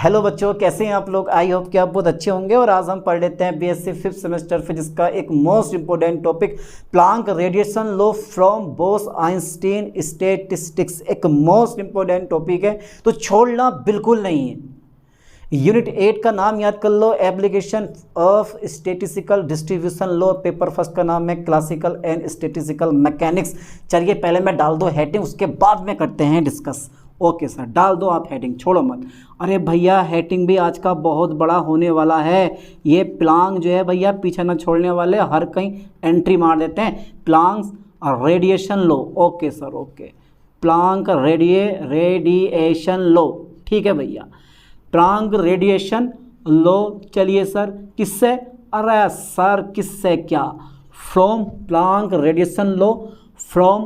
Hello बच्चों, कैसे हैं आप लोग। आई होप कि आप बहुत अच्छे होंगे। और आज हम पढ़ लेते हैं बीएससी 5th सेमेस्टर फिजिक्स का एक most important topic, Planck radiation law from Bose Einstein statistics. एक मोस्ट इंपॉर्टेंट टॉपिक है, तो छोड़ना बिल्कुल नहीं है। यूनिट 8 का नाम याद कर लो, application of statistical distribution law. Paper first का नाम है क्लासिकल एंड स्टैटिस्टिकल मैकेनिक्स। चलिए पहले मैं डाल दो हेडिंग, उसके बाद में करते हैं डिस्कस। ओके सर, डाल दो आप हेडिंग, छोड़ो मत। अरे भैया हेडिंग भी आज का बहुत बड़ा होने वाला है। ये प्लांक जो है भैया पीछे ना छोड़ने वाले, हर कहीं एंट्री मार देते हैं। Planck radiation law. Okay sir, okay. Planck radiation law, ठीक है भैया। Planck radiation law. चलिए सर, किससे? अरे सर किससे क्या? From Planck radiation law from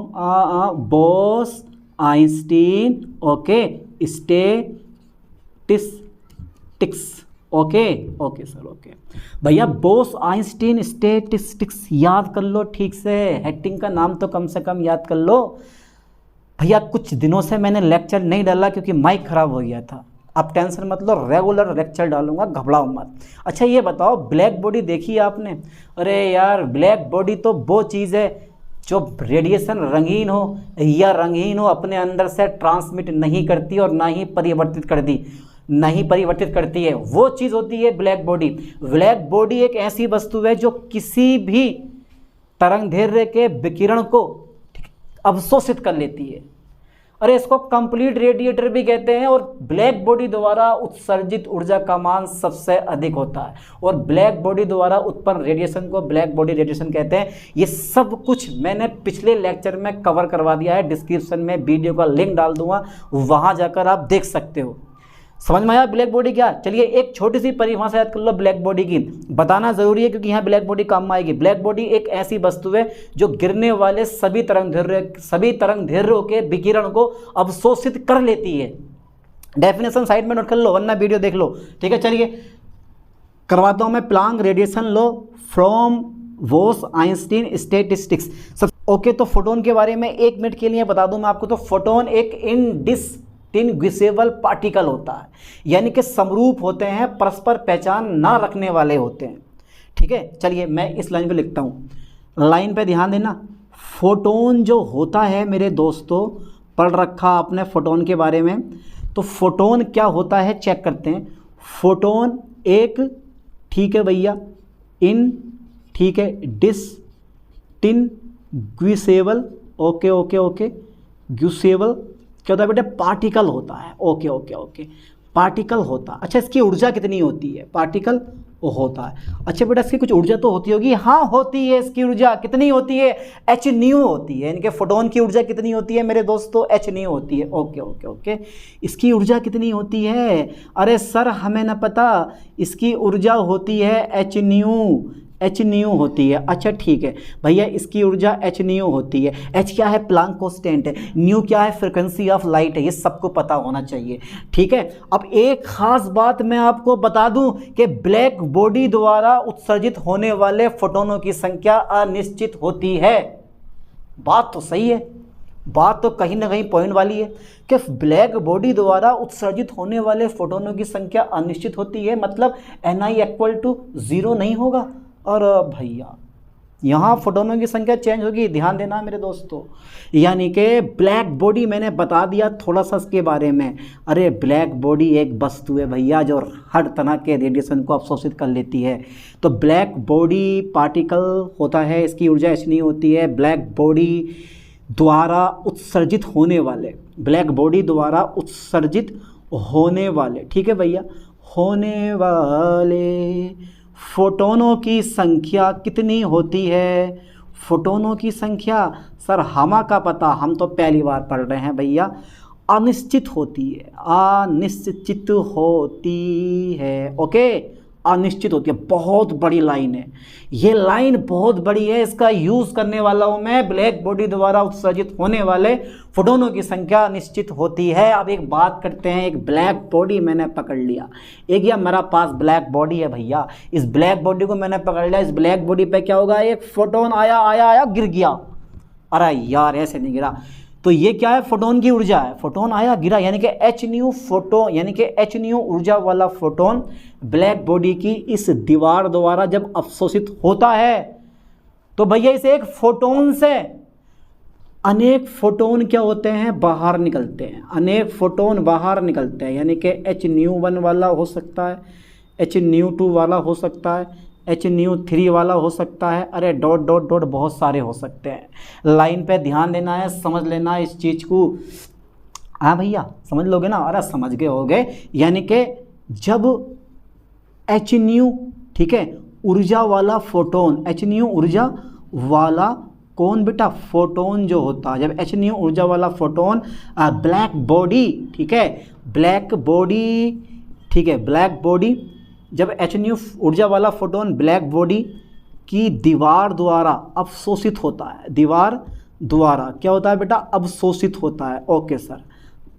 Bose Einstein, okay, statistics. Okay okay sir, okay भैया। बोस आइंस्टीन स्टैटिस्टिक्स याद कर लो ठीक से। हेडिंग का नाम तो कम से कम याद कर लो भैया। कुछ दिनों से मैंने लेक्चर नहीं डाला क्योंकि माइक खराब हो गया था। आप टेंशन मत लो, रेगुलर लेक्चर डालूंगा, घबराओ मत। अच्छा ये बताओ, ब्लैक बॉडी देखी है आपने? अरे यार, ब्लैक बॉडी तो वो चीज़ है जो रेडिएशन रंगीन हो या रंगीन हो अपने अंदर से ट्रांसमिट नहीं करती और ना ही परिवर्तित करती है। वो चीज़ होती है ब्लैक बॉडी। ब्लैक बॉडी एक ऐसी वस्तु है जो किसी भी तरंगदैर्घ्य के विकिरण को अवशोषित कर लेती है। अरे इसको कंप्लीट रेडिएटर भी कहते हैं। और ब्लैक बॉडी द्वारा उत्सर्जित ऊर्जा का मान सबसे अधिक होता है। और ब्लैक बॉडी द्वारा उत्पन्न रेडिएशन को ब्लैक बॉडी रेडिएशन कहते हैं। ये सब कुछ मैंने पिछले लेक्चर में कवर करवा दिया है। डिस्क्रिप्शन में वीडियो का लिंक डाल दूंगा, वहां जाकर आप देख सकते हो। समझ में आया ब्लैक बॉडी क्या? चलिए एक छोटी सी परिभाषा याद कर लो ब्लैक बॉडी की, बताना जरूरी है क्योंकि यहाँ ब्लैक बॉडी काम में आएगी। ब्लैक बॉडी एक ऐसी वस्तु है जो गिरने वाले सभी तरंगदैर्घ्यों के विकिरण को अवशोषित कर लेती है। डेफिनेशन साइड में नोट कर लो वरना वीडियो देख लो, ठीक है। चलिए करवाता हूँ मैं Planck radiation law from Bose Einstein statistics. सब ओके। तो फोटोन के बारे में 1 मिनट के लिए बता दूं मैं आपको। तो फोटोन एक इनडिस्टिंग्विशेबल पार्टिकल होता है, यानी कि समरूप होते हैं, परस्पर पहचान ना रखने वाले होते हैं, ठीक है। चलिए मैं इस लाइन पे लिखता हूँ, लाइन पे ध्यान देना। फोटोन जो होता है मेरे दोस्तों, पढ़ रखा आपने फोटोन के बारे में। तो फोटोन क्या होता है चेक करते हैं। फोटोन एक, ठीक है भैया, ठीक है, डिस्टिंग्विशेबल, ओके ओके ओके, ग्यूसेबल क्या होता है बेटा? पार्टिकल होता है। ओके ओके ओके, पार्टिकल होता है। अच्छा इसकी ऊर्जा कितनी होती है? पार्टिकल होता है। अच्छा बेटा इसकी कुछ ऊर्जा तो होती होगी। हाँ होती है। इसकी ऊर्जा कितनी होती है? h न्यू होती है। यानी कि फोटोन की ऊर्जा कितनी होती है मेरे दोस्तों? h न्यू होती है। Okay okay okay. इसकी ऊर्जा कितनी होती है? अरे सर हमें ना पता। इसकी ऊर्जा होती है h न्यू होती है। अच्छा ठीक है भैया, इसकी ऊर्जा h न्यू होती है। h क्या है? प्लांक कांस्टेंट है। न्यू क्या है? फ्रीक्वेंसी ऑफ लाइट है। ये सबको पता होना चाहिए, ठीक है। अब एक खास बात मैं आपको बता दूं कि ब्लैक बॉडी द्वारा उत्सर्जित होने वाले फोटोनों की संख्या अनिश्चित होती है। बात तो सही है, बात तो कहीं ना कहीं पॉइंट वाली है कि ब्लैक बॉडी द्वारा उत्सर्जित होने वाले फोटोनों की संख्या अनिश्चित होती है। मतलब Ni = 0 नहीं होगा। और भैया यहाँ फोटोनों की संख्या चेंज होगी, ध्यान देना मेरे दोस्तों। यानी कि ब्लैक बॉडी मैंने बता दिया थोड़ा सा इसके बारे में। अरे ब्लैक बॉडी एक वस्तु है भैया जो हर तरह के रेडिएशन को अवशोषित कर लेती है। तो ब्लैक बॉडी पार्टिकल होता है, इसकी ऊर्जा इतनी होती है। ब्लैक बॉडी द्वारा उत्सर्जित होने वाले, ब्लैक बॉडी द्वारा उत्सर्जित होने वाले, ठीक है भैया, होने वाले फोटोनों की संख्या कितनी होती है? फोटोनों की संख्या सर हमा का पता, हम तो पहली बार पढ़ रहे हैं भैया। अनिश्चित होती है, अनिश्चित होती है। ओके, अनिश्चित होती है। बहुत बड़ी लाइन है ये, लाइन बहुत बड़ी है। इसका यूज करने वाला हूं मैं। ब्लैक बॉडी द्वारा उत्सर्जित होने वाले फोटोनों की संख्या निश्चित होती है। अब एक बात करते हैं, एक ब्लैक बॉडी मैंने पकड़ लिया, एक या मेरा पास ब्लैक बॉडी है भैया। इस ब्लैक बॉडी को मैंने पकड़ लिया। इस ब्लैक बॉडी पे क्या होगा? एक फोटोन आया गिर गया। अरे यार ऐसे नहीं गिरा, तो ये क्या है, फोटोन की ऊर्जा है। फोटोन आया गिरा, यानी कि एच न्यू फोटोन, यानी कि एच न्यू ऊर्जा वाला फोटोन ब्लैक बॉडी की इस दीवार द्वारा जब अवशोषित होता है तो भैया इसे एक फोटोन से अनेक फोटोन क्या होते हैं, बाहर निकलते हैं, अनेक फोटोन बाहर निकलते हैं। यानी कि एच न्यू 1 वाला हो सकता है, एच न्यू 2 वाला हो सकता है, एच न्यू 3 वाला हो सकता है, अरे डॉट डॉट डॉट बहुत सारे हो सकते हैं। लाइन पे ध्यान देना है, समझ लेना है इस चीज़ को। हाँ भैया समझ लोगे ना, अरे समझ गए हो गए। यानी कि जब एच न्यू, ठीक है, ऊर्जा वाला फोटोन, एच न्यू ऊर्जा वाला कौन बेटा, फोटोन जो होता है, जब एच न्यू ऊर्जा वाला फोटोन ब्लैक बॉडी, ठीक है, ब्लैक बॉडी, ठीक है, ब्लैक बॉडी, जब एच न्यू ऊर्जा वाला फोटोन ब्लैक बॉडी की दीवार द्वारा अवशोषित होता है, दीवार द्वारा क्या होता है बेटा, अवशोषित होता है। ओके सर,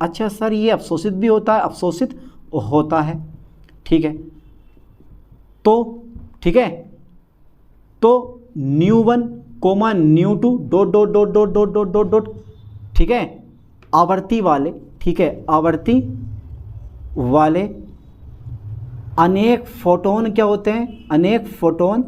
अच्छा सर ये अवशोषित भी होता है, अवशोषित होता है, ठीक है। तो ठीक है, तो new 1 comma new 2 dot dot dot dot dot dot dot dot, ठीक है, आवर्ती वाले, ठीक है, आवर्ती वाले अनेक फोटोन क्या होते हैं, अनेक फोटोन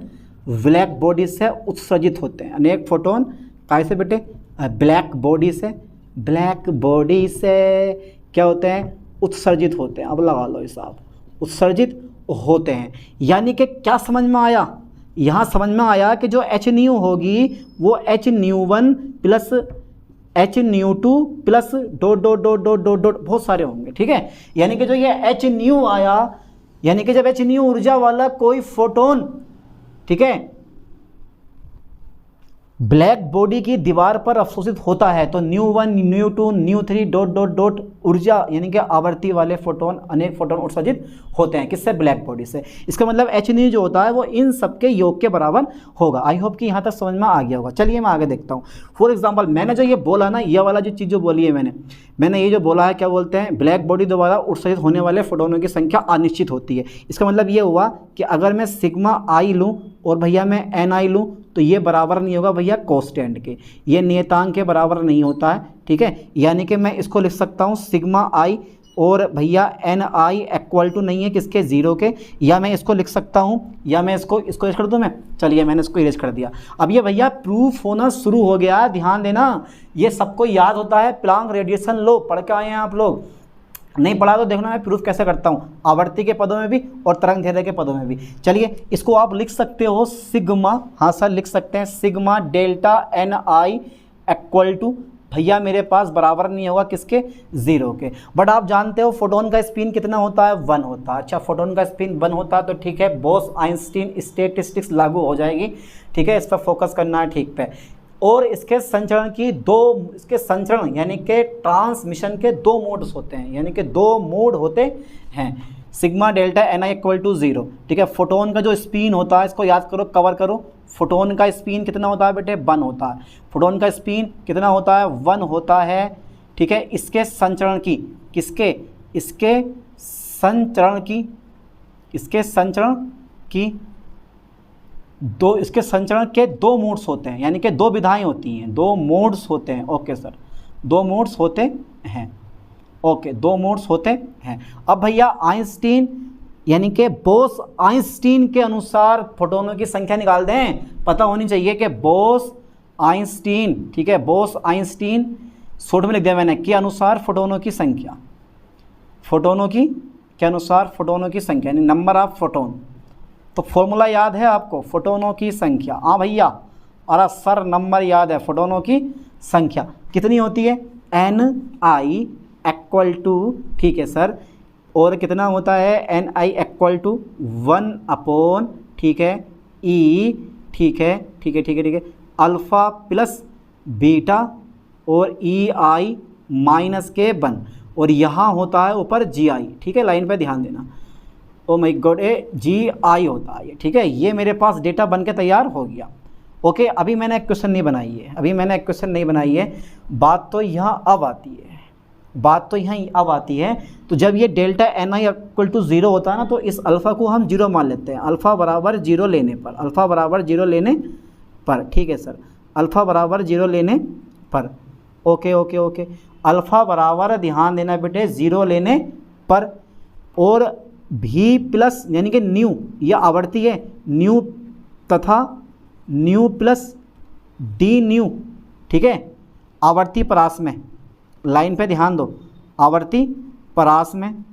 ब्लैक बॉडी से उत्सर्जित होते हैं। अनेक फोटोन कैसे बेटे, ब्लैक बॉडी से, ब्लैक बॉडी से क्या होते हैं, उत्सर्जित होते हैं। अब लगा लो हिसाब, उत्सर्जित होते हैं। यानी कि क्या समझ में आया, यहाँ समझ में आया कि जो एच न्यू होगी वो H new 1 plus H new 2 plus dot dot dot dot dot dot बहुत सारे होंगे, ठीक है। यानी कि जो ये एच न्यू आया, यानी कि जब एच न्यू ऊर्जा वाला कोई फोटोन, ठीक है, ब्लैक बॉडी की दीवार पर अवशोषित होता है तो new 1 new 2 new 3 dot dot dot ऊर्जा यानी कि आवर्ती वाले फोटोन, अनेक फोटोन उत्सर्जित होते हैं। किससे, ब्लैक बॉडी से। इसका मतलब एच न्यू जो होता है वो इन सबके योग के बराबर होगा। आई होप कि यहाँ तक समझ में आ गया होगा। चलिए मैं आगे देखता हूँ। फॉर एग्जाम्पल मैंने जो ये बोला ना, ये वाला जो चीज़ जो बोली है मैंने ये जो बोला है, क्या बोलते हैं, ब्लैक बॉडी द्वारा उत्सर्जित होने वाले फोटोनों की संख्या अनिश्चित होती है। इसका मतलब ये हुआ कि अगर मैं सिग्मा आई लूँ और भैया मैं एन आई लूँ तो ये बराबर नहीं होगा भैया कांस्टेंट के, ये नियतांक के बराबर नहीं होता है, ठीक है। यानी कि मैं इसको लिख सकता हूँ सिग्मा आई और भैया एन आई इक्वल टू नहीं है किसके, जीरो के। या मैं इसको लिख सकता हूँ, या मैं इसको इरेज कर दूँ मैं, चलिए मैंने इसको इरेज कर दिया। अब ये भैया प्रूफ होना शुरू हो गया है, ध्यान देना। ये सबको याद होता है, प्लांक रेडिएशन लो पढ़ के आए हैं आप लोग, नहीं पढ़ा तो देखना मैं प्रूफ कैसे करता हूँ, आवर्ती के पदों में भी और तरंग दैर्ध्य के पदों में भी। चलिए इसको आप लिख सकते हो सिग्मा, हाँ सर लिख सकते हैं, sigma delta N I equal to, भैया मेरे पास बराबर नहीं होगा किसके, जीरो के। बट आप जानते हो फोटोन का स्पिन कितना होता है, 1 होता है। अच्छा फोटोन का स्पिन 1 होता है तो ठीक है, बोस आइंस्टीन स्टैटिस्टिक्स लागू हो जाएगी, ठीक है, इस पर फोकस करना है, ठीक पे। और इसके संचरण की इसके संचरण यानी कि ट्रांसमिशन के 2 मोड्स होते हैं, यानी कि 2 मोड होते हैं, sigma delta N I equal to 0, ठीक है। फोटोन का जो स्पिन होता है, इसको याद करो, कवर करो, फोटोन का स्पिन कितना होता है बेटे, 1 होता है। फोटोन का स्पिन कितना होता है, 1 होता है, ठीक है। इसके संचरण की, किसके, इसके संचरण की इसके संचरण के 2 मोड्स होते हैं, यानी कि 2 विधाएं होती हैं, 2 मोड्स होते हैं। ओके सर, 2 मोड्स होते हैं, ओके 2 मोड्स होते हैं। अब भैया आइंस्टीन यानी कि बोस आइंस्टीन के अनुसार फोटोनों की संख्या निकाल दें, पता होनी चाहिए कि बोस आइंस्टीन, ठीक है, बोस आइंस्टीन शॉर्ट में लिख दिया मैंने, के अनुसार फोटोनों की संख्या, फोटोनों की के अनुसार फोटोनों की संख्या यानी नंबर ऑफ फोटोन। तो फॉर्मूला याद है आपको, फोटोनों की संख्या, हाँ भैया, अरे सर नंबर याद है, फोटोनों की संख्या कितनी होती है, एन आई इक्वल टू, ठीक है सर, और कितना होता है, N I equal to 1 upon, ठीक है, ई, ठीक है, ठीक है, ठीक है, ठीक है, अल्फ़ा प्लस बीटा और ई आई माइनस के 1, और यहाँ होता है ऊपर जी आई, ठीक है, लाइन पे ध्यान देना। ओ माय गॉड, ए जी आई होता है, ठीक है। ये मेरे पास डेटा बन के तैयार हो गया। ओके, अभी मैंने एक क्वेश्चन नहीं बनाई है, बात तो यहाँ अब आती है, तो जब ये delta N I equal to 0 होता है ना, तो इस अल्फ़ा को हम 0 मान लेते हैं, अल्फ़ा बराबर 0 लेने पर, ठीक है सर, अल्फ़ा बराबर 0 लेने पर। Okay okay okay. अल्फ़ा बराबर ध्यान देना बेटे 0 लेने पर, और भी प्लस यानी कि न्यू, ये आवर्ती है, न्यू तथा न्यू प्लस डी न्यू, ठीक है, आवर्ती परास में, लाइन पे ध्यान दो, आवर्ती परास में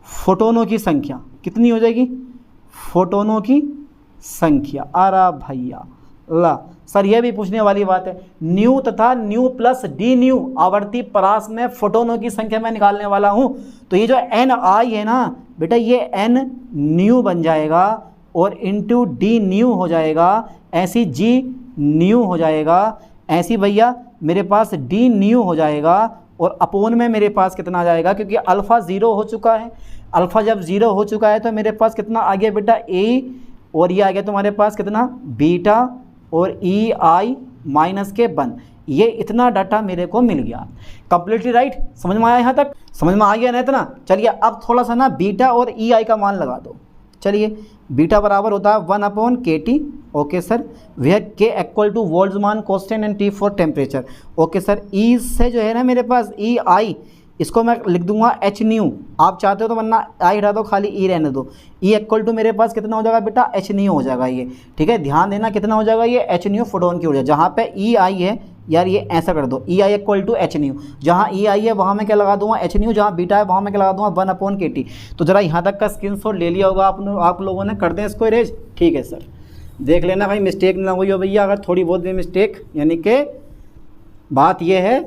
फोटोनों की संख्या कितनी हो जाएगी, फोटोनों की संख्या। अरे भैया ला सर ये भी पूछने वाली बात है, न्यू तथा न्यू प्लस डी न्यू आवर्ती परास में फोटोनों की संख्या मैं निकालने वाला हूँ। तो ये जो एन आई है ना बेटा, ये एन न्यू बन जाएगा और इंटू डी न्यू हो जाएगा, ऐसी जी न्यू हो जाएगा, ऐसी भैया मेरे पास डी न्यू हो जाएगा, और अपोन में मेरे पास कितना आ जाएगा, क्योंकि अल्फ़ा 0 हो चुका है, अल्फ़ा जब 0 हो चुका है तो मेरे पास कितना आ गया बेटा ए, और ये आ गया तुम्हारे पास कितना बीटा और ई आई माइनस के 1। ये इतना डाटा मेरे को मिल गया। कंप्लीटली राइट, समझ में आया यहाँ तक, समझ में आ गया ना इतना। चलिए अब थोड़ा सा ना बीटा और ई आई का मान लगा दो। चलिए बीटा बराबर होता है 1/kT, okay sir, where K equal to Boltzmann constant and T for temperature, okay sir. E से जो है ना मेरे पास ई आई, इसको मैं लिख दूंगा एच न्यू, आप चाहते हो तो वरना आई हटा दो, खाली ई रहने दो। ई इक्वल टू मेरे पास कितना हो जाएगा बेटा, एच न्यू हो जाएगा ये, ठीक है, ध्यान देना कितना हो जाएगा ये, एच न्यू फोटोन की ऊर्जा। जहाँ पे ई आई है यार ये ऐसा कर दो, ई आई इक्वल टू एच न्यू, जहाँ ई आई है वहाँ मैं क्या लगा दूंगा एच न्यू, जहाँ बीटा है वहाँ मैं क्या लगा दूंगा 1/kT। तो जरा यहाँ तक का स्क्रीनशॉट ले लिया होगा आप लोगों ने, कर दें इसको इरेज, ठीक है सर, देख लेना भाई मिस्टेक ना हुई हो भैया, अगर थोड़ी बहुत भी मिस्टेक, यानी कि बात ये है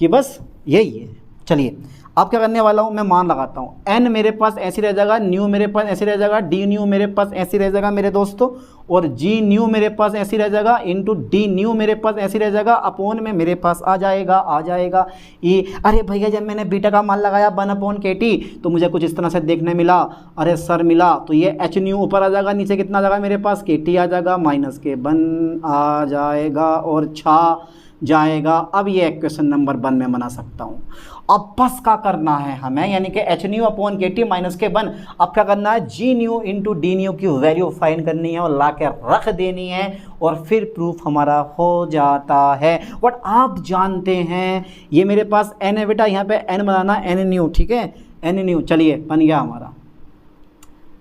कि बस यही है। चलिए अब क्या करने वाला हूँ, मैं मान लगाता हूँ, एन मेरे पास ऐसे रह जाएगा, न्यू मेरे पास ऐसे रह जाएगा, डी न्यू मेरे पास ऐसे रह जाएगा मेरे दोस्तों, और जी न्यू मेरे पास ऐसे रह जाएगा, इंटू डी न्यू मेरे पास ऐसे रह जाएगा, अपोन में मेरे पास आ जाएगा ये। अरे भैया जब मैंने बीटा का मान लगाया 1/kT तो मुझे कुछ इस तरह से देखने मिला, अरे सर मिला, तो ये एच न्यू ऊपर आ जाएगा, नीचे कितना आ जाएगा मेरे पास KT आ जाएगा, माइनस के 1 आ जाएगा और छा जाएगा। अब ये क्वेश्चन नंबर 1 में बना सकता हूँ। अब बस क्या करना है हमें, यानी कि H nu upon KT minus K 1, अब क्या करना है, जी न्यू इंटू डी न्यू की वैल्यू फाइंड करनी है और ला के रख देनी है, और फिर प्रूफ हमारा हो जाता है। बट आप जानते हैं ये मेरे पास एन है बेटा, यहाँ पे एन बनाना एन न्यू, ठीक है, एन न्यू, चलिए बन गया हमारा,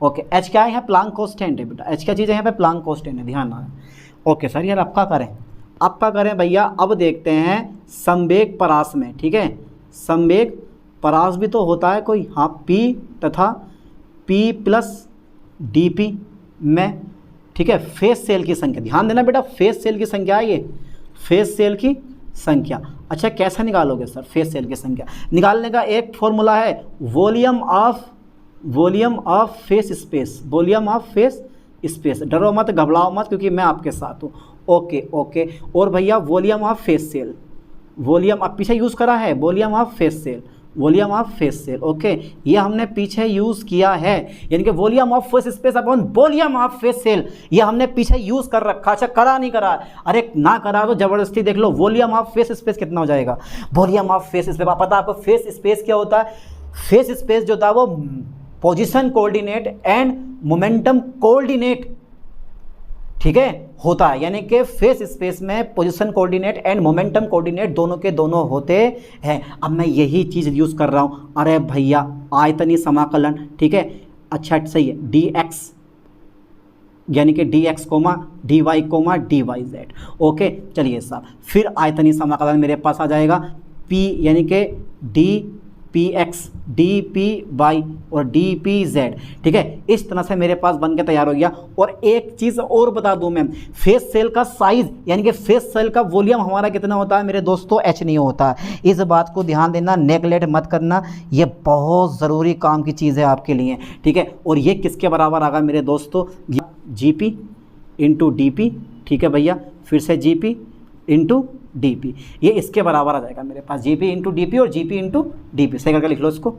ओके। एच क्या है यहाँ, प्लांक कांस्टेंट है बेटा, एच क्या चीज़ है यहाँ पे, प्लांक कांस्टेंट है, ध्यान रहा। ओके सर, यार अब क्या करें, अब क्या करें भैया, अब देखते हैं संवेग परास में, ठीक है, संवेग परास भी तो होता है कोई, हाँ, P तथा P प्लस DP में, ठीक है, फेस सेल की संख्या, ध्यान देना बेटा, फेस सेल की संख्या है ये, फेस सेल की संख्या। अच्छा कैसा निकालोगे सर फेस सेल की संख्या, निकालने का एक फॉर्मूला है, volume of phase space, volume of phase space. डरो मत, घबराओ मत, क्योंकि मैं आपके साथ हूँ, ओके ओके। और भैया volume of phase cell, volume अब पीछे यूज़ करा है, volume of phase cell, volume of phase cell, okay, ये हमने पीछे यूज़ किया है, यानी कि volume of phase space upon volume of phase cell, ये हमने पीछे यूज़ कर रखा। अच्छा करा नहीं करा, अरे ना करा तो ज़बरदस्ती देख लो, वॉल्यूम ऑफ फेस स्पेस कितना हो जाएगा, वॉल्यूम ऑफ फेस स्पेस, पता आपको फेस स्पेस क्या होता है, फेस स्पेस जो होता है वो position coordinate and momentum coordinate, ठीक है, होता है, यानी कि फेस स्पेस में position coordinate and momentum coordinate दोनों के दोनों होते हैं। अब मैं यही चीज़ यूज़ कर रहा हूँ, अरे भैया आयतनी समाकलन, ठीक है, अच्छा सही है, dx यानी कि dx comma dy comma dz, okay. चलिए साहब, फिर आयतनी समाकलन मेरे पास आ जाएगा, p यानी कि dpx dpy और dpz, ठीक है, इस तरह से मेरे पास बन के तैयार हो गया। और एक चीज़ और बता दूं मैं, फेस सेल का साइज यानी कि फेस सेल का वॉल्यूम हमारा कितना होता है मेरे दोस्तों, एच नहीं होता है। इस बात को ध्यान देना, नेगलेक्ट मत करना, ये बहुत ज़रूरी काम की चीज़ है आपके लिए, ठीक है। और ये किसके बराबर आगा मेरे दोस्तों, GP इंटू DP, ठीक है भैया, फिर से GP इंटू DP, ये इसके बराबर आ जाएगा मेरे पास, GP इंटू DP और GP इंटू DP, सही करके लिख लो इसको,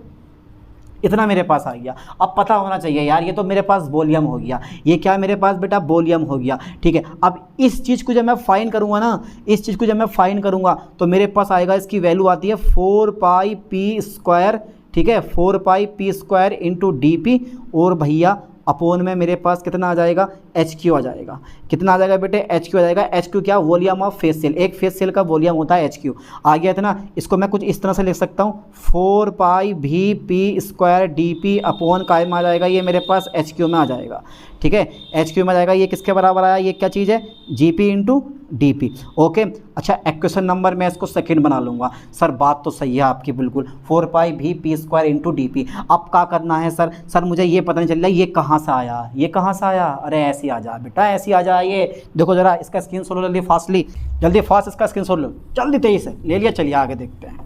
इतना मेरे पास आ गया। अब पता होना चाहिए यार, ये तो मेरे पास वॉल्यूम हो गया, ये क्या मेरे पास बेटा वॉल्यूम हो गया, ठीक है। अब इस चीज़ को जब मैं फाइंड करूँगा ना, इस चीज़ को जब मैं फाइंड करूँगा तो मेरे पास आएगा, इसकी वैल्यू आती है 4πp², ठीक है, 4πp² इंटू DP, और भैया अपोन में मेरे पास कितना आ जाएगा, HQ आ जाएगा। कितना आ जाएगा बेटे? HQ आ जाएगा। HQ क्या? Volume of phase cell. एक फेस सेल का वॉल्यूम होता है HQ। आ गया था ना? इसको मैं कुछ इस तरह से लिख सकता हूँ, 4πVp² dp अपॉन काय में आ जाएगा, ये मेरे पास HQ में आ जाएगा। ठीक है, HQ में आ जाएगा। ये किसके बराबर आया? ये क्या चीज़ है? GP into DP। ओके, अच्छा इक्वेशन नंबर मैं इसको सेकंड बना लूँगा। सर बात तो सही है आपकी बिल्कुल, 4πVp² इंटू DP। अब क्या करना है सर? सर मुझे ये पता नहीं चल रहा ये कहाँ से आया, ये कहाँ से आया? अरे ऐसे आ जा बेटा, ऐसे आ जा। ये देखो ज़रा इसका स्क्रीन शॉट लो जल्दी, फास्टली, जल्दी फास्ट इसका स्क्रीन शॉट लो जल्दी, तेज़ी से ले लिया। चलिए आगे देखते हैं।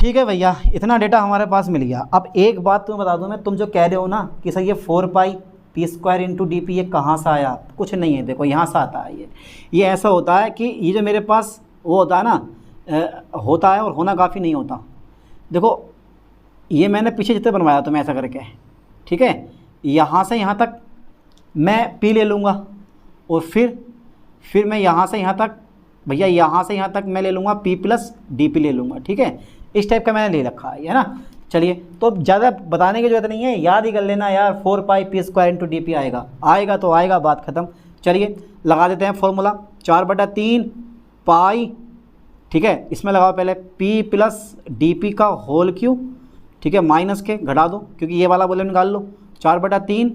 ठीक है भैया, इतना डेटा हमारे पास मिल गया। अब एक बात तुम्हें बता दूं मैं, तुम जो कह रहे हो ना कि सर ये 4πP² इंटू DP ये कहाँ से आया, कुछ नहीं है। देखो यहाँ से आता है ये ऐसा होता है कि ये जो मेरे पास वो होता है ना, होता है और होना काफ़ी नहीं होता। देखो ये मैंने पीछे चित्र बनवाया तो मैं ऐसा करके, ठीक है, यहाँ से यहाँ तक मैं P ले लूँगा और फिर मैं यहाँ से यहाँ तक, भैया यहाँ से यहाँ तक मैं ले लूँगा P + DP ले लूँगा। ठीक है, इस टाइप का मैंने ले रखा है ना। चलिए, तो ज़्यादा बताने की जरूरत नहीं है, याद ही कर लेना यार, 4πP² इंटू DP आएगा तो आएगा, बात ख़त्म। चलिए लगा देते हैं फॉर्मूला, 4/3 पाई, ठीक है, इसमें लगाओ पहले P + DP का होल क्यूब, ठीक है, माइनस के घटा दो क्योंकि ये वाला वॉल्यूम निकाल लो, 4/3,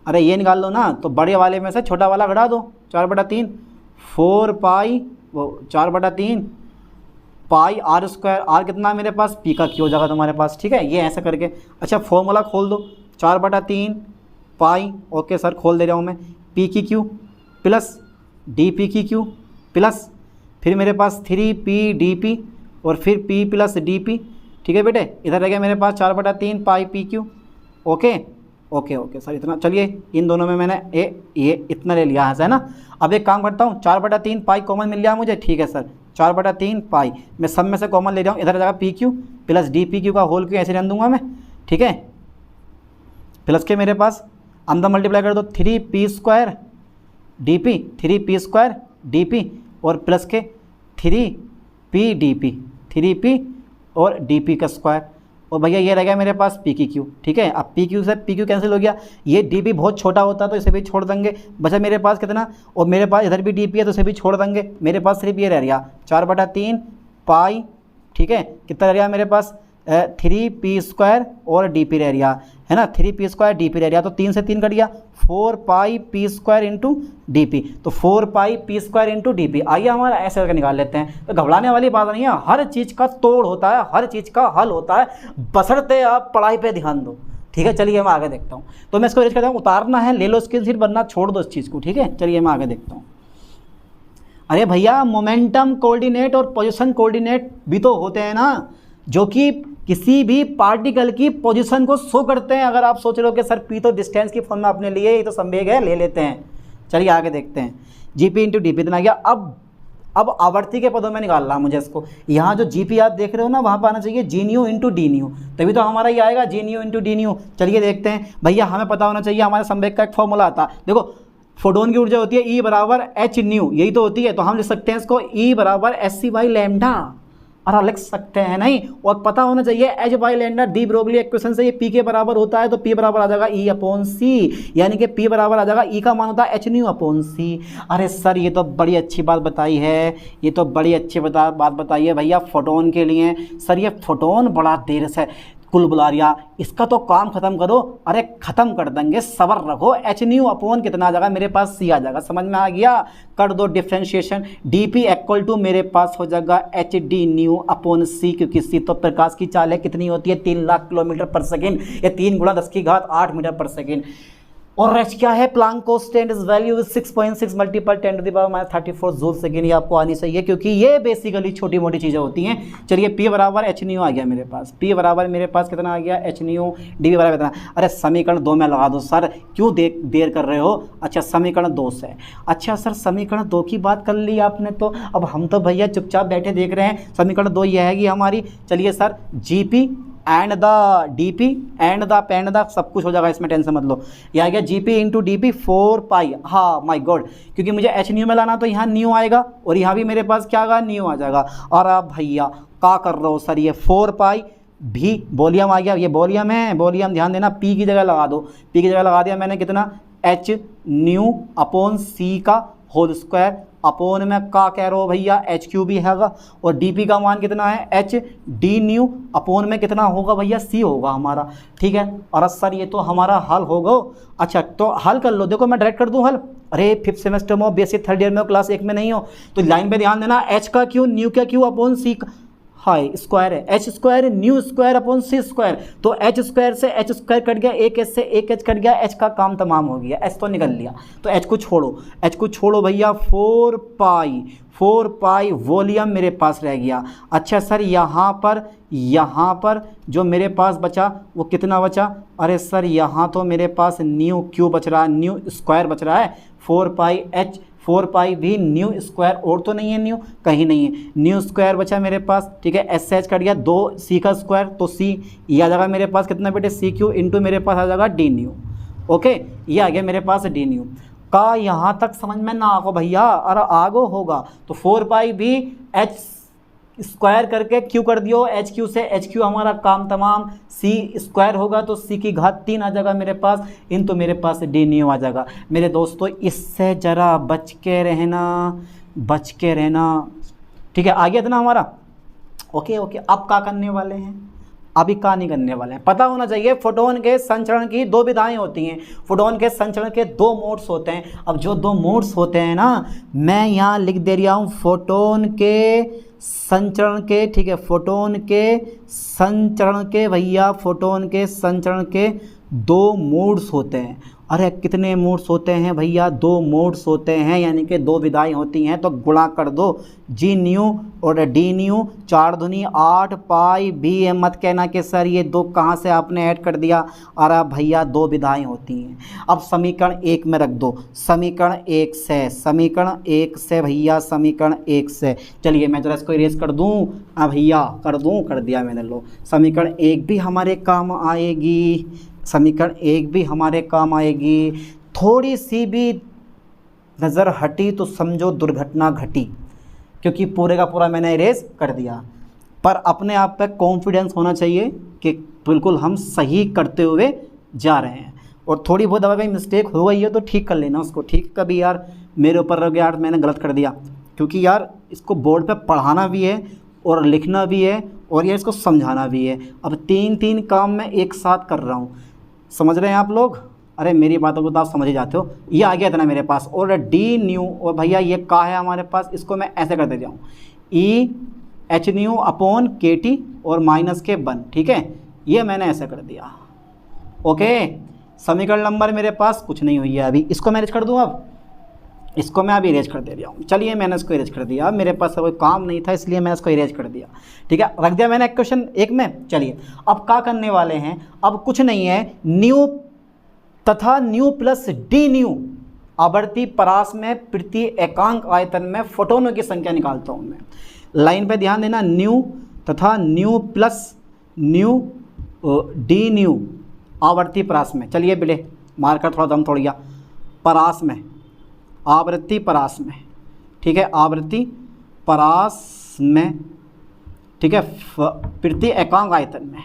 अरे ये निकाल लो ना, तो बड़े वाले में से छोटा वाला घटा दो, 4/3, 4π वो 4/3 पाई R², R कितना मेरे पास? P का क्यू हो जाएगा तुम्हारे पास। ठीक है, ये ऐसा करके, अच्छा फॉर्मूला खोल दो, 4/3 पाई, ओके सर खोल दे रहा हूँ मैं, P की क्यू प्लस DP की क्यू प्लस फिर मेरे पास 3PDP और फिर P + DP। ठीक है बेटे, इधर रह गया मेरे पास 4/3 पाई PQ। ओके सर इतना। चलिए इन दोनों में मैंने ये इतना ले लिया है ना। अब एक काम करता हूँ, 4/3 पाई कॉमन मिल गया मुझे। ठीक है सर, 4/3 पाई मैं सब में से कॉमन ले रहा हूँ, इधर आ जाएगा PQ + DPQ का होल क्यू, ऐसे रहने दूंगा मैं। ठीक है, प्लस के मेरे पास अंदर मल्टीप्लाई कर दो, 3P² DP, 3P² DP और प्लस के 3PDP, 3P और DP का स्क्वायर, और भैया ये रह गया मेरे पास P की क्यू। ठीक है, अब PQ से PQ कैंसिल हो गया, ये DP बहुत छोटा होता है तो इसे भी छोड़ देंगे, बचा मेरे पास कितना, और मेरे पास इधर भी DP है तो इसे भी छोड़ देंगे, मेरे पास सिर्फ ये रह गया 4/3 पाई। ठीक है, कितना रह गया मेरे पास? 3P² और DP रह गया है ना, 3P² DP रह गया, तो 3 से 3 कट गया, 4πP² इंटू DP, तो 4πP² इंटू DP आइए हमारा, ऐसे करके निकाल लेते हैं। तो घबराने वाली बात नहीं है, हर चीज़ का तोड़ होता है, हर चीज़ का हल होता है, बशर्ते आप पढ़ाई पे ध्यान दो। ठीक है, चलिए मैं आगे देखता हूँ। तो मैं इसको रेज करता हूँ, उतारना है ले लो स्क्रीन शीट, वरना छोड़ दो इस चीज़ को। ठीक है, चलिए मैं आगे देखता हूँ। अरे भैया मोमेंटम कोऑर्डिनेट और पोजीशन कोऑर्डिनेट भी तो होते हैं ना, जो कि किसी भी पार्टिकल की पोजीशन को शो करते हैं। अगर आप सोच रहे हो कि सर P तो डिस्टेंस की फॉर्म में आपने लिए, ये तो संवेग है, ले लेते हैं। चलिए आगे देखते हैं, GP इंटू DP इतना गया। अब आवर्ती के पदों में निकालना है मुझे इसको। यहाँ जो GP आप देख रहे हो ना, वहाँ पर आना चाहिए Gnu इंटू DNu, तभी तो हमारा ये आएगा Gnu इंटू DNu। चलिए देखते हैं भैया, हमें पता होना चाहिए, हमारे संवेग का एक फॉर्मूला आता है। देखो फोटोन की ऊर्जा होती है E = hν, यही तो होती है, तो हम लिख सकते हैं इसको E = sc/λ, और लिख सकते हैं नहीं, और पता होना चाहिए h/λ डी ब्रोगली इक्वेशन से ये P के बराबर होता है, तो P बराबर आ जाएगा E/c, यानी कि P बराबर आ जाएगा, E का मान होता है hν/c। अरे सर ये तो बड़ी अच्छी बात बताई है, ये तो बड़ी अच्छी बात बताई है भैया फोटोन के लिए। सर ये फोटोन बड़ा देर से कुल बुला रिया, इसका तो काम खत्म करो। अरे खत्म कर देंगे, सबर रखो। hν/ कितना आ जाएगा मेरे पास? c आ जाएगा, समझ में आ गया? कर दो डिफ्रेंशिएशन, DP = मेरे पास हो जाएगा hDν/c, क्योंकि c तो प्रकाश की चाल है, कितनी होती है? 3 लाख किलोमीटर पर सेकेंड, या 3 × 10⁸ मीटर पर सेकेंड। और h क्या है? Planck constant is value 6.6 × 10⁻34 joule second. ये आपको आनी चाहिए क्योंकि ये बेसिकली छोटी मोटी चीज़ें होती हैं। चलिए P = hν आ गया मेरे पास, P = मेरे पास कितना आ गया? hν, DP = कितना? अरे समीकरण 2 में लगा दो सर, क्यों देर कर रहे हो? अच्छा समीकरण 2 से, अच्छा सर समीकरण 2 की बात कर ली आपने, तो अब हम तो भैया चुपचाप बैठे देख रहे हैं। समीकरण 2 ये है हमारी। चलिए sir GP and the DP and the sub कुछ हो जाएगा, इसमें टेंशन मत लो। यह आ गया GP इंटू DP 4π, हाँ माय गॉड, क्योंकि मुझे hν में लाना तो यहाँ न्यू आएगा, और यहाँ भी मेरे पास क्या आएगा? न्यू आ जाएगा। और अब भैया क्या कर रहे हो सर? ये 4π भी वॉल्यूम आ गया, ये वॉल्यूम है, वॉल्यूम ध्यान देना, P की जगह लगा दो, P की जगह लगा दिया मैंने कितना? एच न्यू अपॉन सी का होल स्क्वायर अपोन में का कह रहे हो भैया एच क्यू भी हैगा, और डी पी का मान कितना है एच डी न्यू अपोन में कितना होगा भैया सी होगा हमारा, ठीक है। और सर ये तो हमारा हल होगा। अच्छा तो हल कर लो, देखो मैं डायरेक्ट कर दूं हल। अरे 5th सेमेस्टर में हो, बेसिक 3rd ईयर में हो, क्लास 1 में नहीं हो, तो लाइन पे ध्यान देना, एच का क्यू न्यू का क्यू अपॉन सी का हाई स्क्वायर है, H square nu square upon C square, तो एच स्क्वायर से एच स्क्वायर कट गया, एक एच से एक एच कट गया, एच का काम तमाम हो गया, एच तो निकल लिया, तो एच को छोड़ो भैया, 4 पाई वॉल्यूम मेरे पास रह गया। अच्छा सर यहाँ पर जो मेरे पास बचा वो कितना बचा, अरे सर यहाँ तो मेरे पास न्यू क्यू बच रहा है, न्यू स्क्वायर बच रहा है, 4 पाई भी न्यू स्क्वायर, और तो नहीं है न्यू, कहीं नहीं है, न्यू स्क्वायर बचा मेरे पास, ठीक है। एस एच कट गया, 2 सी का स्क्वायर, तो सी ये आ जाएगा मेरे पास कितना बेटे सी क्यू इंटू मेरे पास आ जाएगा डी न्यू, ओके, ये आ गया मेरे पास डी न्यू का। यहाँ तक समझ में ना आगो भैया, अरे आगो होगा तो 4 पाई भी एच स्क्वायर करके क्यू कर दियो, एच क्यू से एच क्यू हमारा काम तमाम, सी स्क्वायर होगा तो सी की घात 3 आ जाएगा मेरे पास, इन तो मेरे पास डी न्यू आ जाएगा। मेरे दोस्तों इससे ज़रा बच के रहना, ठीक है। आ गया था ना हमारा, ओके। अब क्या करने वाले हैं, अभी क्या नहीं करने वाले हैं, पता होना चाहिए। फोटोन के संचरण की 2 विधाएं होती हैं, फोटोन के संचरण के 2 मोड्स होते हैं। अब जो 2 मोड्स होते हैं ना, मैं यहाँ लिख दे रहा हूँ फोटोन के संचरण के, ठीक है, फोटोन के संचरण के भैया, फोटोन के संचरण के 2 मोड्स होते हैं। अरे कितने मोड्स होते हैं भैया, 2 मोड्स होते हैं, यानी कि 2 विधाएं होती हैं, तो गुणा कर दो, जी न्यू और डी न्यू, 4 दूनी 8 पाई भी, मत कहना कि सर ये 2 कहाँ से आपने ऐड कर दिया, अरे भैया 2 विधाएं होती हैं। अब समीकरण 1 में रख दो, समीकरण 1 से भैया, समीकरण 1 से, चलिए मैं जरा इसको इरेज कर दूँ, भैया कर दिया मैंने, लो समीकरण 1 भी हमारे काम आएगी, समीकरण 1 भी हमारे काम आएगी। थोड़ी सी भी नज़र हटी तो समझो दुर्घटना घटी, क्योंकि पूरे का पूरा मैंने इरेज कर दिया। पर अपने आप पे कॉन्फिडेंस होना चाहिए कि बिल्कुल हम सही करते हुए जा रहे हैं, और थोड़ी बहुत अगर कहीं मिस्टेक हो गई है तो ठीक कर लेना उसको, ठीक। कभी यार मेरे ऊपर रह गया यार मैंने गलत कर दिया, क्योंकि यार इसको बोर्ड पे पढ़ाना भी है और लिखना भी है और यार इसको समझाना भी है। अब 3 काम मैं एक साथ कर रहा हूँ, समझ रहे हैं आप लोग, अरे मेरी बातों को तो आप समझ ही जाते हो। ये आ गया था ना मेरे पास, और डी न्यू, और भैया ये का है हमारे पास, इसको मैं ऐसे कर दे जाऊँ, ई H nu upon K T और माइनस के 1, ठीक है, ये मैंने ऐसे कर दिया, ओके। समीकरण नंबर मेरे पास कुछ नहीं हुई है अभी, इसको मैं इरेज कर दूँ, अब इसको मैं अभी इरेज कर दे रहा हूँ। चलिए मैंने इसको इरेज कर दिया, मेरे पास कोई काम नहीं था इसलिए मैंने इसको इरेज कर दिया, ठीक है, रख दिया मैंने क्वेश्चन 1 में। चलिए अब क्या करने वाले हैं, अब कुछ नहीं है, न्यू तथा न्यू प्लस डी न्यू आवर्ती परास में प्रति एकांक आयतन में फोटोनों की संख्या निकालता हूँ मैं। लाइन पे ध्यान देना, न्यू तथा new plus new D new आवर्ती परास में, चलिए बेटे मारकर थोड़ा दम तोड़ गया, परास में, आवृत्ति परास में, ठीक है, आवृत्ति परास में, ठीक है, प्रति एकांक आयतन में,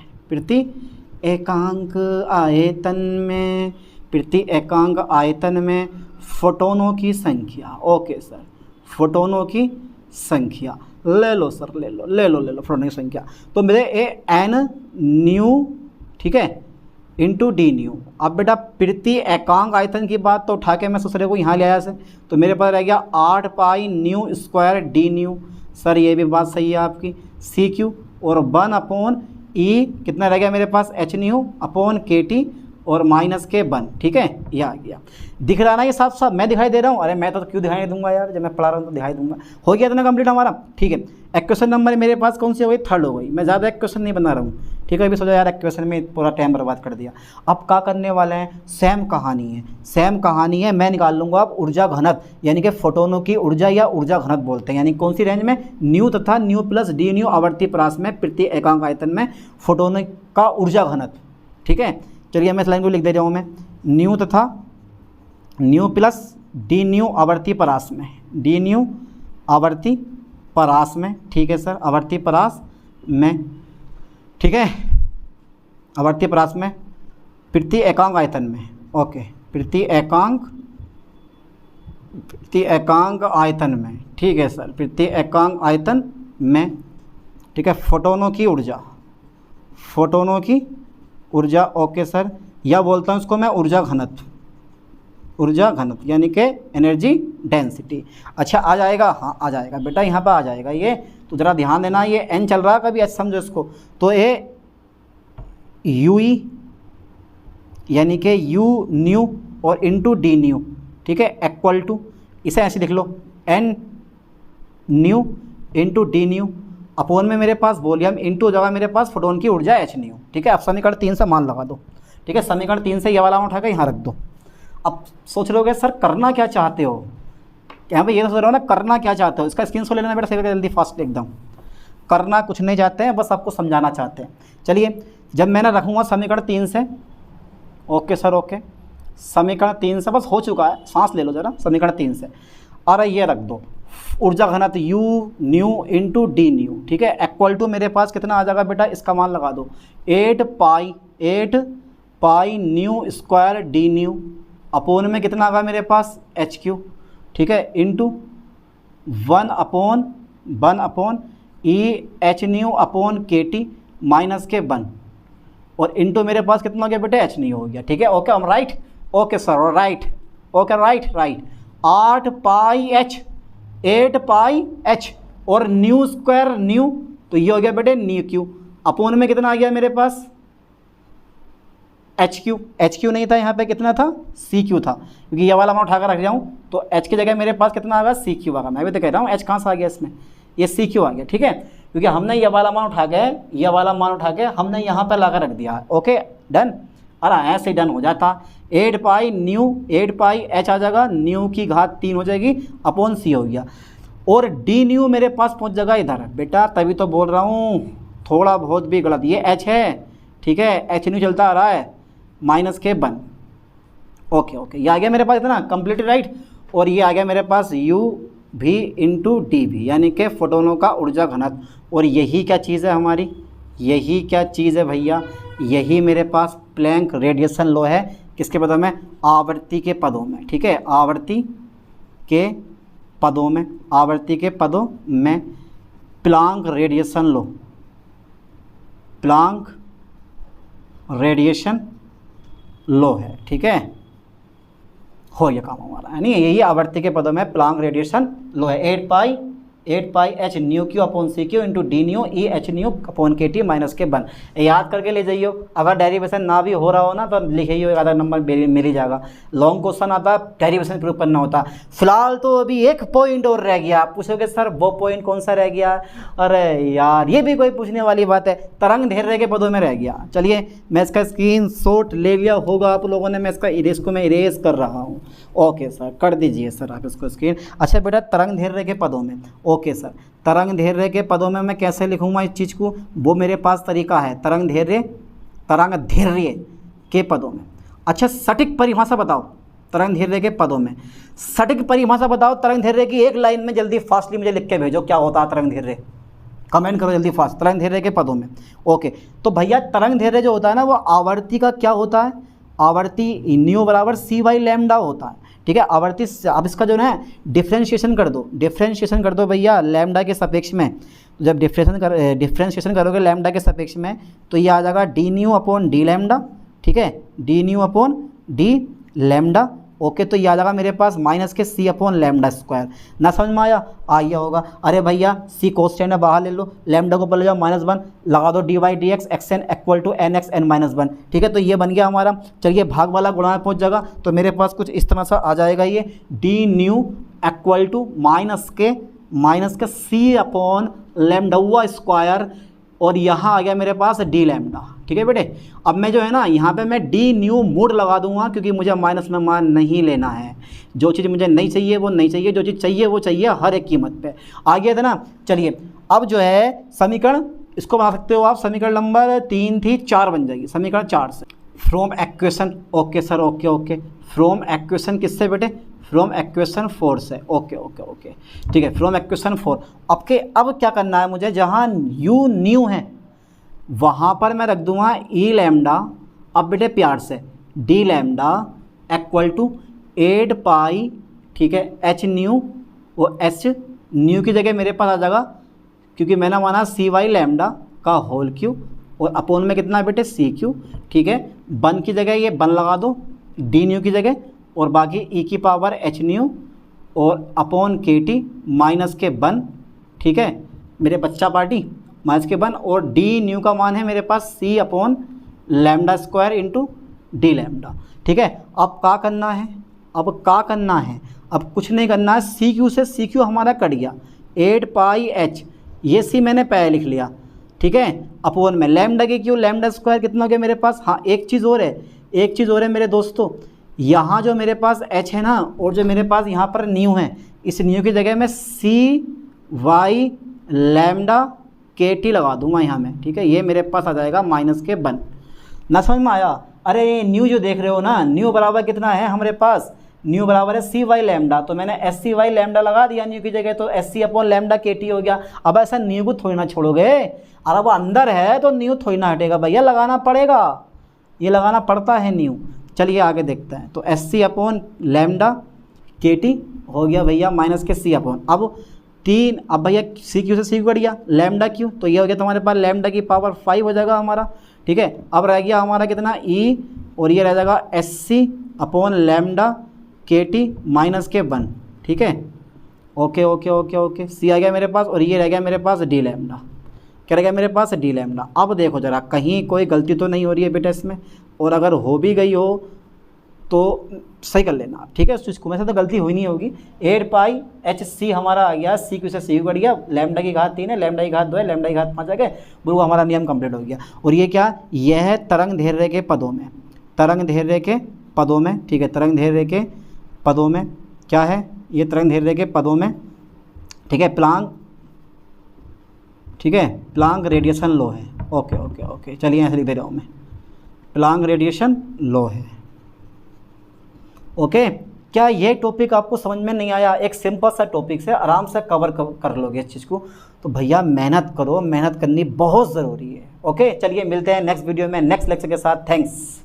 प्रति एकांक आयतन में फोटोनों की संख्या, ओके सर, फोटोनों की संख्या ले लो सर, ले लो फोटोनों की संख्या, तो मेरे एन न्यू, ठीक है, इंटू डी न्यू। अब बेटा प्रति एकांक आयतन की बात तो उठा के मैं दूसरे को यहाँ ले आया से, तो मेरे पास रह गया 8 pi nu square D new, sir ये भी बात सही है आपकी, सी क्यू और 1 अपॉन ई, कितना रह गया मेरे पास H nu upon K T और माइनस के 1, ठीक है, ये आ गया। दिख रहा ना ये साफ साफ, मैं दिखाई दे रहा हूँ, अरे मैं तो क्यों दिखाई दूंगा यार, जब मैं पढ़ा रहा हूँ तो दिखाई दूंगा। हो गया था ना कंप्लीट हमारा, ठीक है। क्वेश्चन नंबर मेरे पास कौन सी हो गई, 3rd हो गई, मैं ज़्यादा क्वेश्चन नहीं बना रहा हूँ, ठीक है। अभी सोचा यार क्वेश्चन में पूरा टाइम बर्बाद कर दिया। अब क्या करने वाले हैं, सेम कहानी है, मैं निकाल लूँगा अब ऊर्जा घनत्व, यानी कि फोटोनों की ऊर्जा या ऊर्जा घनत्व बोलते हैं, यानी कौन सी रेंज में, न्यू तथा न्यू प्लस डी न्यू आवर्ती परास में प्रति एकांक आयतन में फोटोनों का ऊर्जा घनत्व, ठीक है। चलिए मैं इस लाइन को लिख दे रहा हूँ मैं, न्यू तथा न्यू प्लस डी न्यू आवर्ती परास में, डी न्यू आवर्ती परास में, ठीक है सर, आवर्ती परास में, ठीक है, आवर्ती परास में प्रति एकांक आयतन में, ओके, प्रति एकांक आयतन में, ठीक है सर, प्रति एकांक आयतन में, ठीक है, फोटोनों की ऊर्जा, ओके सर, या बोलता हूँ इसको मैं ऊर्जा घनत्व यानी कि एनर्जी डेंसिटी। अच्छा आ जाएगा, हाँ आ जाएगा बेटा, यहाँ पर आ जाएगा ये, तो ज़रा ध्यान देना, ये एन चल रहा है कभी ऐसे समझो इसको, तो ये यूई यानी कि यू न्यू और इंटू डी न्यू, ठीक है, इक्वल टू, इसे ऐसे लिख लो, N nu into D nu upon में मेरे पास वॉल्यूम इंटू जगह मेरे पास फोटोन की ऊर्जा एच न्यू, ठीक है। अब समीकरण 3 से मान लगा दो, ठीक है, समीकरण 3 से ये वाला उठा कर यहाँ रख दो। अब सोच लोगे सर करना क्या चाहते हो, यहाँ पे ये तो सोच रहे हो ना करना क्या चाहते हो, इसका स्क्रीनशॉट ले लेना बेटा, सही जल्दी फास्ट एकदम। करना कुछ नहीं चाहते हैं, बस आपको समझाना चाहते हैं। चलिए जब मैंने रखूँगा समीकरण 3 से, ओके सर ओके, समीकरण 3 से बस हो चुका है, सांस ले लो जरा, समीकरण 3 से, और ये रख दो ऊर्जा घनत्व you new into D nu, ठीक है, इक्वल टू मेरे पास कितना आ जाएगा बेटा, इसका मान लगा दो 8 pi nu square D nu upon में कितना आ गया मेरे पास एच क्यू, ठीक है, इंटू 1 अपॉन ई H nu upon K T minus K 1 और इंटू मेरे पास कितना हो गया बेटा एच न्यू हो गया, ठीक है, ओके हम right, okay sir right, okay right 8 pi H और न्यू स्क्वायर न्यू, तो ये हो गया बेटे न्यू क्यू अपोन में कितना आ गया मेरे पास एच क्यू नहीं था यहाँ पे, कितना था सी क्यू था, क्योंकि ये वाला मैं उठा कर रख जाऊँ तो एच की जगह मेरे पास कितना आ गया सी क्यू आ गया। मैं भी तो कह रहा हूँ एच कहाँ से आ गया इसमें, ये सी क्यू आ गया, ठीक है, क्योंकि हमने ये वाला मान उठा के हमने यहाँ पर ला कर रख दिया है, ओके डन। अरे ऐसे ही डन हो जाता, 8 पाई एच आ जाएगा, न्यू की घात 3 हो जाएगी अपॉन सी हो गया, और डी न्यू मेरे पास पहुँच जाएगा इधर बेटा, तभी तो बोल रहा हूँ थोड़ा बहुत भी गलत, ये एच है, ठीक है, एच न्यू चलता आ रहा है माइनस के 1, ओके ये आ गया मेरे पास इतना कंप्लीट राइट, और ये आ गया मेरे पास यू भी इंटू डी भी यानी कि फोटोनों का ऊर्जा घनत्व, और यही क्या चीज़ है हमारी, यही क्या चीज़ है भैया, यही मेरे पास प्लैंक रेडिएशन लॉ है, किसके पदों में, आवर्ती के पदों में, ठीक है, आवर्ती के पदों में प्लैंक रेडिएशन लॉ है, ठीक है, हो गया काम हमारा, यानी यही आवर्ती के पदों में प्लैंक रेडिएशन लॉ है। 8 pi H nu cube upon C cube into D nu E H nu upon K T minus K 1, याद करके ले जाइयो, अगर डेरिवेशन ना भी हो रहा हो ना तो लिखिए, आधा नंबर मिल ही जाएगा। लॉन्ग क्वेश्चन आता डेरिवेशन प्रूफ करना होता। फिलहाल तो अभी एक पॉइंट और रह गया, आप पूछोगे सर वो पॉइंट कौन सा रह गया, अरे यार ये भी कोई पूछने वाली बात है, तरंग ढेर्य के पदों में रह गया। चलिए मैं इसका स्क्रीनशॉट ले लिया होगा आप लोगों ने, मैं इसका इरेज कर रहा हूँ, ओके सर कर दीजिए सर आप इसको स्क्रीन। अच्छा बेटा तरंग ढेर्य के पदों में, ओके सर, तरंग ढेर्य के पदों में मैं कैसे लिखूंगा इस चीज़ को, वो मेरे पास तरीका है, तरंग धैर्य के पदों में। अच्छा सटीक परिभाषा बताओ तरंग धैर्य के पदों में, सटीक परिभाषा बताओ तरंग धैर्य की, एक लाइन में जल्दी फास्टली मुझे लिख के भेजो क्या होता है तरंग धैर्य, कमेंट करो जल्दी फास्ट, तरंग धैर्य के पदों में। ओके तो भैया तरंग धैर्य जो होता है ना वो आवर्ती का क्या होता है, आवर्ती न्यू बराबर सी बाई लैम्डा होता है, ठीक है, आवर्ती। अब इसका जो है डिफ्रेंशिएशन कर दो भैया लैम्डा के सापेक्ष में, तो जब डिफ्रेंशिएशन करोगे लैम्डा के सापेक्ष में तो ये आ जाएगा D new upon D lambda, ठीक है, D new upon D lambda, okay, तो ये आ जाएगा मेरे पास minus K C upon lambda square. ना समझ में आया होगा, अरे भैया सी कोस्टेंट है बाहर ले लो, लैम्डा को ले जाओ -1 लगा दो, D Y D X X N equal to N X N -1, ठीक है, तो ये बन गया हमारा। चलिए भाग वाला गुणा में पहुंच जाएगा तो मेरे पास कुछ इस तरह से आ जाएगा, ये D new equal to minus K C upon lambda square, और यहाँ आ गया मेरे पास डी लैम्डा, ठीक है बेटे। अब मैं जो है ना यहाँ पे मैं डी न्यू मूड लगा दूंगा क्योंकि मुझे माइनस में मान नहीं लेना है, जो चीज़ मुझे नहीं चाहिए वो नहीं चाहिए, जो चीज़ चाहिए वो चाहिए हर एक कीमत पे। आ गया था ना। चलिए अब जो है समीकरण इसको बना सकते हो आप, समीकरण नंबर 3 थी 4 बन जाएगी, समीकरण 4 से from equation, okay sir okay, from equation किससे बेटे, फ्रॉम एक्वेशन 4 से, ओके ठीक है, फ्रॉम एक्वेशन 4। अब क्या करना है मुझे, जहाँ यू न्यू है वहाँ पर मैं रख दूंगा ई लैम्डा, अब बेटे प्यार से डी लैम्डा इक्वल टू 8 पाई, ठीक है, एच न्यू, वो एच न्यू की जगह मेरे पास आ जाएगा क्योंकि मैंने माना सी वाई लैम्डा का होल क्यू, और अपोन में कितना बेटे सी क्यू, ठीक है। बन की जगह ये बन लगा दो डी न्यू की जगह, और बाकी ई की पावर एच न्यू और अपोन के टी माइनस के बन, ठीक है, मेरे बच्चा पार्टी माइनस के बन, और डी न्यू का मान है मेरे पास C upon lambda square into D lambda, ठीक है। अब क्या करना है, अब क्या करना है, अब कुछ नहीं करना है, सी क्यू से सी क्यू हमारा कट गया, 8 पाई एच, ये सी मैंने पहले लिख लिया, ठीक है, अपोन में लैम्डा के क्यू लैम्डा स्क्वायर कितना हो गया मेरे पास। हाँ एक चीज़ और है, एक चीज़ और है मेरे दोस्तों, यहाँ जो मेरे पास एच है ना, और जो मेरे पास यहाँ पर न्यू है, इस न्यू की जगह मैं सी वाई लैम्डा के टी लगा दूंगा यहाँ में, ठीक है। ये मेरे पास आ जाएगा माइनस के बन, ना समझ में आया। अरे ये न्यू जो देख रहे हो ना, न्यू बराबर कितना है हमारे पास, न्यू बराबर है सी वाई लैम्डा, तो मैंने एस सी वाई लैम्डा लगा दिया न्यू की जगह, तो एस सी अपॉन लैम्डा के टी हो गया। अब ऐसा न्यू को थोड़ी ना छोड़ोगे, अरे वो अंदर है तो न्यू थोड़ी ना हटेगा भैया, लगाना पड़ेगा, ये लगाना पड़ता है न्यू। चलिए आगे देखते हैं, तो एस सी अपॉन लैम्डा के टी हो गया भैया माइनस के सी अपॉन, अब 3, अब भैया सी क्यू से सी क्यू कट गया, लैम्डा क्यू, तो ये हो गया तुम्हारे पास लैम्डा की पावर 5 हो जाएगा हमारा, ठीक है। अब रह गया हमारा कितना ई, और ये रह जाएगा एस सी अपॉन लैम्डा के टी माइनस के 1, ठीक है। ओके ओके ओके ओके, सी आ गया मेरे पास, और ये रह गया मेरे पास डी लैम्डा, क्या रह गया मेरे पास डी लैम्डा। अब देखो जरा कहीं कोई गलती तो नहीं हो रही है बेटा इसमें, और अगर हो भी गई हो तो सही कर लेना, ठीक है। इसको में से तो गलती हुई नहीं होगी। 8 पाई एच सी हमारा आ गया, सी क्यू से सी क्यू कट गया, लैम्डा की घात 3 है, लैम्डा की घात 2 है, लैम्डा की घात 5 आ गए, वो हमारा नियम कंप्लीट हो गया। और ये क्या, यह है तरंग धैर्य के पदों में, तरंग धैर्य के पदों में, ठीक है, तरंग धैर्य के पदों में क्या है, ये तरंग धैर्य के पदों में, ठीक है, प्लांक, ठीक है, प्लांक रेडिएशन लॉ है। ओके ओके ओके, चलिए ऐसे लिख दे रहा हूँ मैं, प्लांक रेडिएशन लॉ है। ओके, क्या ये टॉपिक आपको समझ में नहीं आया? एक सिंपल सा टॉपिक से आराम से कवर कर लोगे इस चीज़ को, तो भैया मेहनत करो, मेहनत करनी बहुत ज़रूरी है। ओके, चलिए मिलते हैं नेक्स्ट वीडियो में नेक्स्ट लेक्चर के साथ। थैंक्स।